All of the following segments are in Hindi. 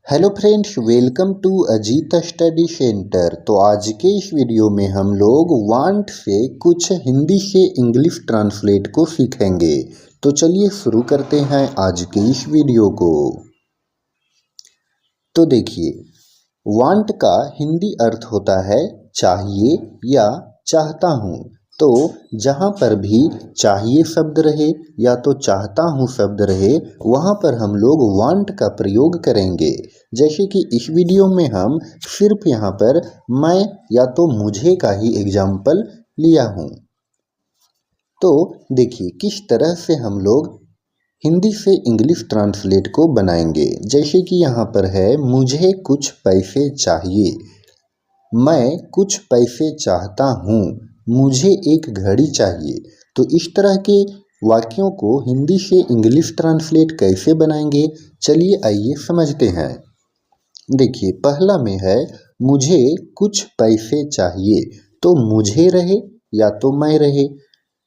Hello friends, welcome to Ajit study centre. तो आज के इस वीडियो में हम लोग वांट से कुछ हिंदी से इंग्लिश ट्रांसलेट को सीखेंगे। तो चलिए शुरू करते हैं आज के इस वीडियो को। तो देखिए, वांट का हिंदी अर्थ होता है चाहिए या चाहता हूँ। तो जहाँ पर भी चाहिए शब्द रहे या तो चाहता हूँ शब्द रहे, वहाँ पर हम लोग वांट का प्रयोग करेंगे। जैसे कि इस वीडियो में हम सिर्फ यहाँ पर मैं या तो मुझे का ही एग्जाम्पल लिया हूँ। तो देखिए किस तरह से हम लोग हिंदी से इंग्लिश ट्रांसलेट को बनाएंगे। जैसे कि यहाँ पर है मुझे कुछ पैसे चाहिए, मैं कुछ पैसे चाहता हूँ, मुझे एक घड़ी चाहिए। तो इस तरह के वाक्यों को हिंदी से इंग्लिश ट्रांसलेट कैसे बनाएंगे, चलिए आइए समझते हैं। देखिए पहला में है मुझे कुछ पैसे चाहिए, तो मुझे रहे या तो मैं रहे,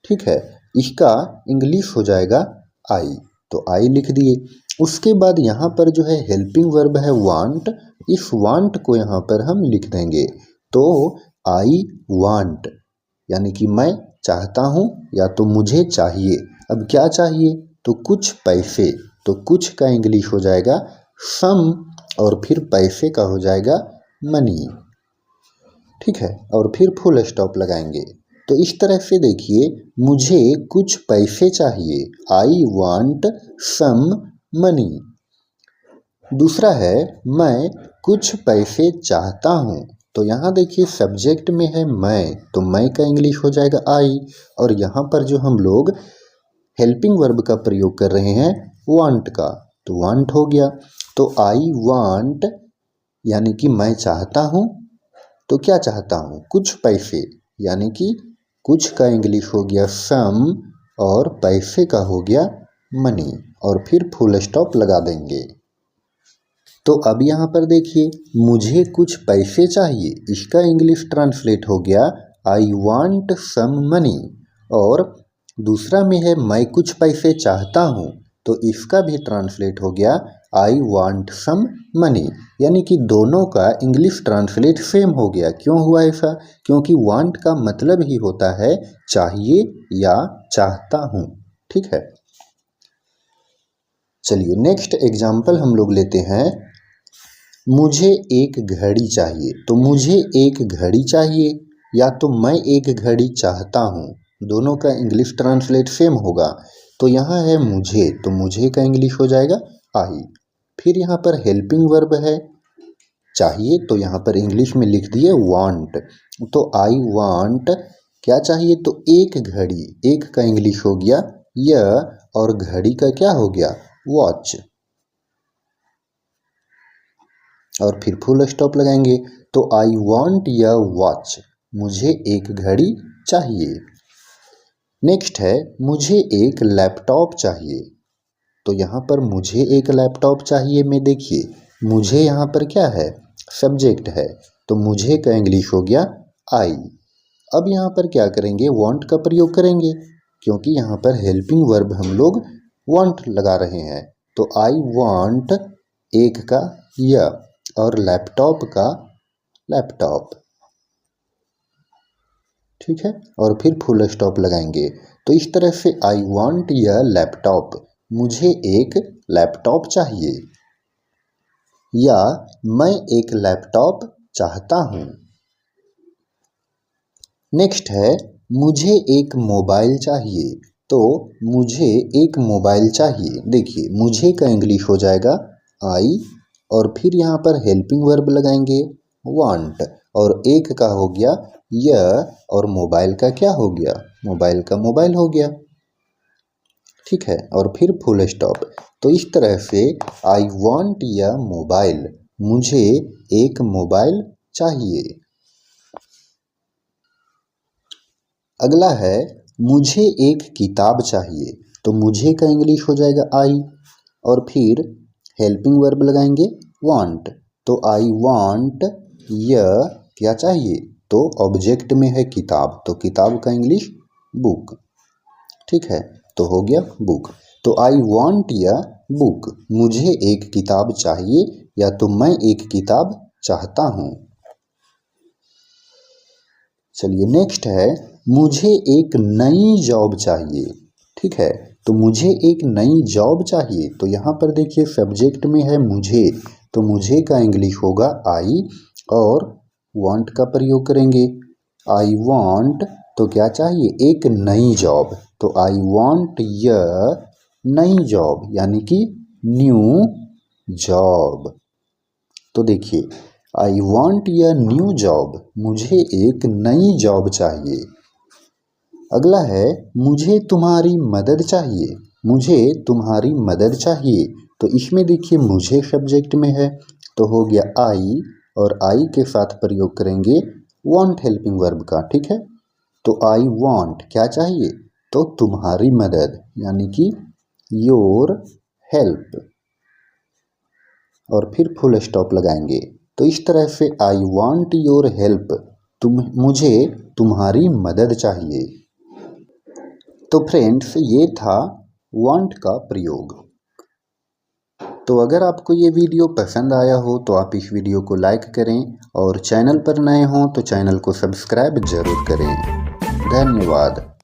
ठीक है। इसका इंग्लिश हो जाएगा आई, तो आई लिख दिए। उसके बाद यहाँ पर जो है हेल्पिंग वर्ब है वांट, इस वांट को यहाँ पर हम लिख देंगे। तो आई वांट यानी कि मैं चाहता हूँ या तो मुझे चाहिए। अब क्या चाहिए, तो कुछ पैसे, तो कुछ का इंग्लिश हो जाएगा सम और फिर पैसे का हो जाएगा मनी, ठीक है। और फिर फुल स्टॉप लगाएंगे। तो इस तरह से देखिए मुझे कुछ पैसे चाहिए, आई वांट सम मनी। दूसरा है मैं कुछ पैसे चाहता हूँ, तो यहाँ देखिए सब्जेक्ट में है मैं, तो मैं का इंग्लिश हो जाएगा आई। और यहाँ पर जो हम लोग हेल्पिंग वर्ब का प्रयोग कर रहे हैं वांट का, तो वांट हो गया। तो आई वांट यानी कि मैं चाहता हूँ, तो क्या चाहता हूँ, कुछ पैसे, यानी कि कुछ का इंग्लिश हो गया सम और पैसे का हो गया मनी, और फिर फुल स्टॉप लगा देंगे। तो अब यहाँ पर देखिए मुझे कुछ पैसे चाहिए, इसका इंग्लिश ट्रांसलेट हो गया आई वांट सम मनी। और दूसरा में है मैं कुछ पैसे चाहता हूँ, तो इसका भी ट्रांसलेट हो गया आई वांट सम मनी। यानी कि दोनों का इंग्लिश ट्रांसलेट सेम हो गया। क्यों हुआ ऐसा, क्योंकि वांट का मतलब ही होता है चाहिए या चाहता हूँ, ठीक है। चलिए नेक्स्ट एग्जाम्पल हम लोग लेते हैं। मुझे एक घड़ी चाहिए, तो मुझे एक घड़ी चाहिए या तो मैं एक घड़ी चाहता हूँ, दोनों का इंग्लिश ट्रांसलेट सेम होगा। तो यहाँ है मुझे, तो मुझे का इंग्लिश हो जाएगा आई। फिर यहाँ पर हेल्पिंग वर्ब है चाहिए, तो यहाँ पर इंग्लिश में लिख दिए वांट, तो आई वांट क्या चाहिए, तो एक घड़ी, एक का इंग्लिश हो गया य, और घड़ी का क्या हो गया वॉच, और फिर फुल स्टॉप लगाएंगे। तो आई वॉन्ट या वॉच, मुझे एक घड़ी चाहिए। नेक्स्ट है मुझे एक लैपटॉप चाहिए, तो यहाँ पर मुझे एक लैपटॉप चाहिए में देखिए मुझे यहाँ पर क्या है सब्जेक्ट है, तो मुझे का इंग्लिश हो गया आई। अब यहाँ पर क्या करेंगे, वांट का प्रयोग करेंगे, क्योंकि यहाँ पर हेल्पिंग वर्ब हम लोग वांट लगा रहे हैं। तो आई वांट एक का या, और लैपटॉप का लैपटॉप, ठीक है। और फिर फुल स्टॉप लगाएंगे। तो इस तरह से आई वांट या लैपटॉप, मुझे एक लैपटॉप चाहिए या मैं एक लैपटॉप चाहता हूँ। नेक्स्ट है मुझे एक मोबाइल चाहिए, तो मुझे एक मोबाइल चाहिए। देखिए मुझे का इंग्लिश हो जाएगा आई, और फिर यहाँ पर हेल्पिंग वर्ब लगाएंगे वांट, और एक का हो गया य, और मोबाइल का क्या हो गया, मोबाइल का मोबाइल हो गया, ठीक है। और फिर फुल स्टॉप। तो इस तरह से आई वांट या मोबाइल, मुझे एक मोबाइल चाहिए। अगला है मुझे एक किताब चाहिए, तो मुझे का इंग्लिश हो जाएगा आई, और फिर हेल्पिंग वर्ब लगाएंगे वांट, तो आई वांट य क्या चाहिए, तो ऑब्जेक्ट में है किताब, तो किताब का इंग्लिश बुक, ठीक है। तो हो गया बुक। तो आई वांट या बुक, मुझे एक किताब चाहिए या तो मैं एक किताब चाहता हूँ। चलिए नेक्स्ट है, मुझे एक नई जॉब चाहिए। ठीक है, तो मुझे एक नई जॉब चाहिए, तो यहाँ पर देखिए सब्जेक्ट में है मुझे, तो मुझे का इंग्लिश होगा आई और वांट का प्रयोग करेंगे। आई वांट, तो क्या चाहिए, एक नई जॉब, तो आई वांट य नई जॉब यानी कि न्यू जॉब। तो देखिए आई वांट य न्यू जॉब, मुझे एक नई जॉब चाहिए। अगला है, मुझे तुम्हारी मदद चाहिए, मुझे तुम्हारी मदद चाहिए, तो इसमें देखिए मुझे सब्जेक्ट में है, तो हो गया आई और आई के साथ प्रयोग करेंगे वांट हेल्पिंग वर्ब का। ठीक है, तो आई वांट क्या चाहिए, तो तुम्हारी मदद यानी कि योर हेल्प, और फिर फुल स्टॉप लगाएंगे। तो इस तरह से आई वांट योर हेल्प, मुझे तुम्हारी मदद चाहिए। तो फ्रेंड्स ये था वांट का प्रयोग। तो अगर आपको ये वीडियो पसंद आया हो तो आप इस वीडियो को लाइक करें और चैनल पर नए हों तो चैनल को सब्सक्राइब जरूर करें। धन्यवाद।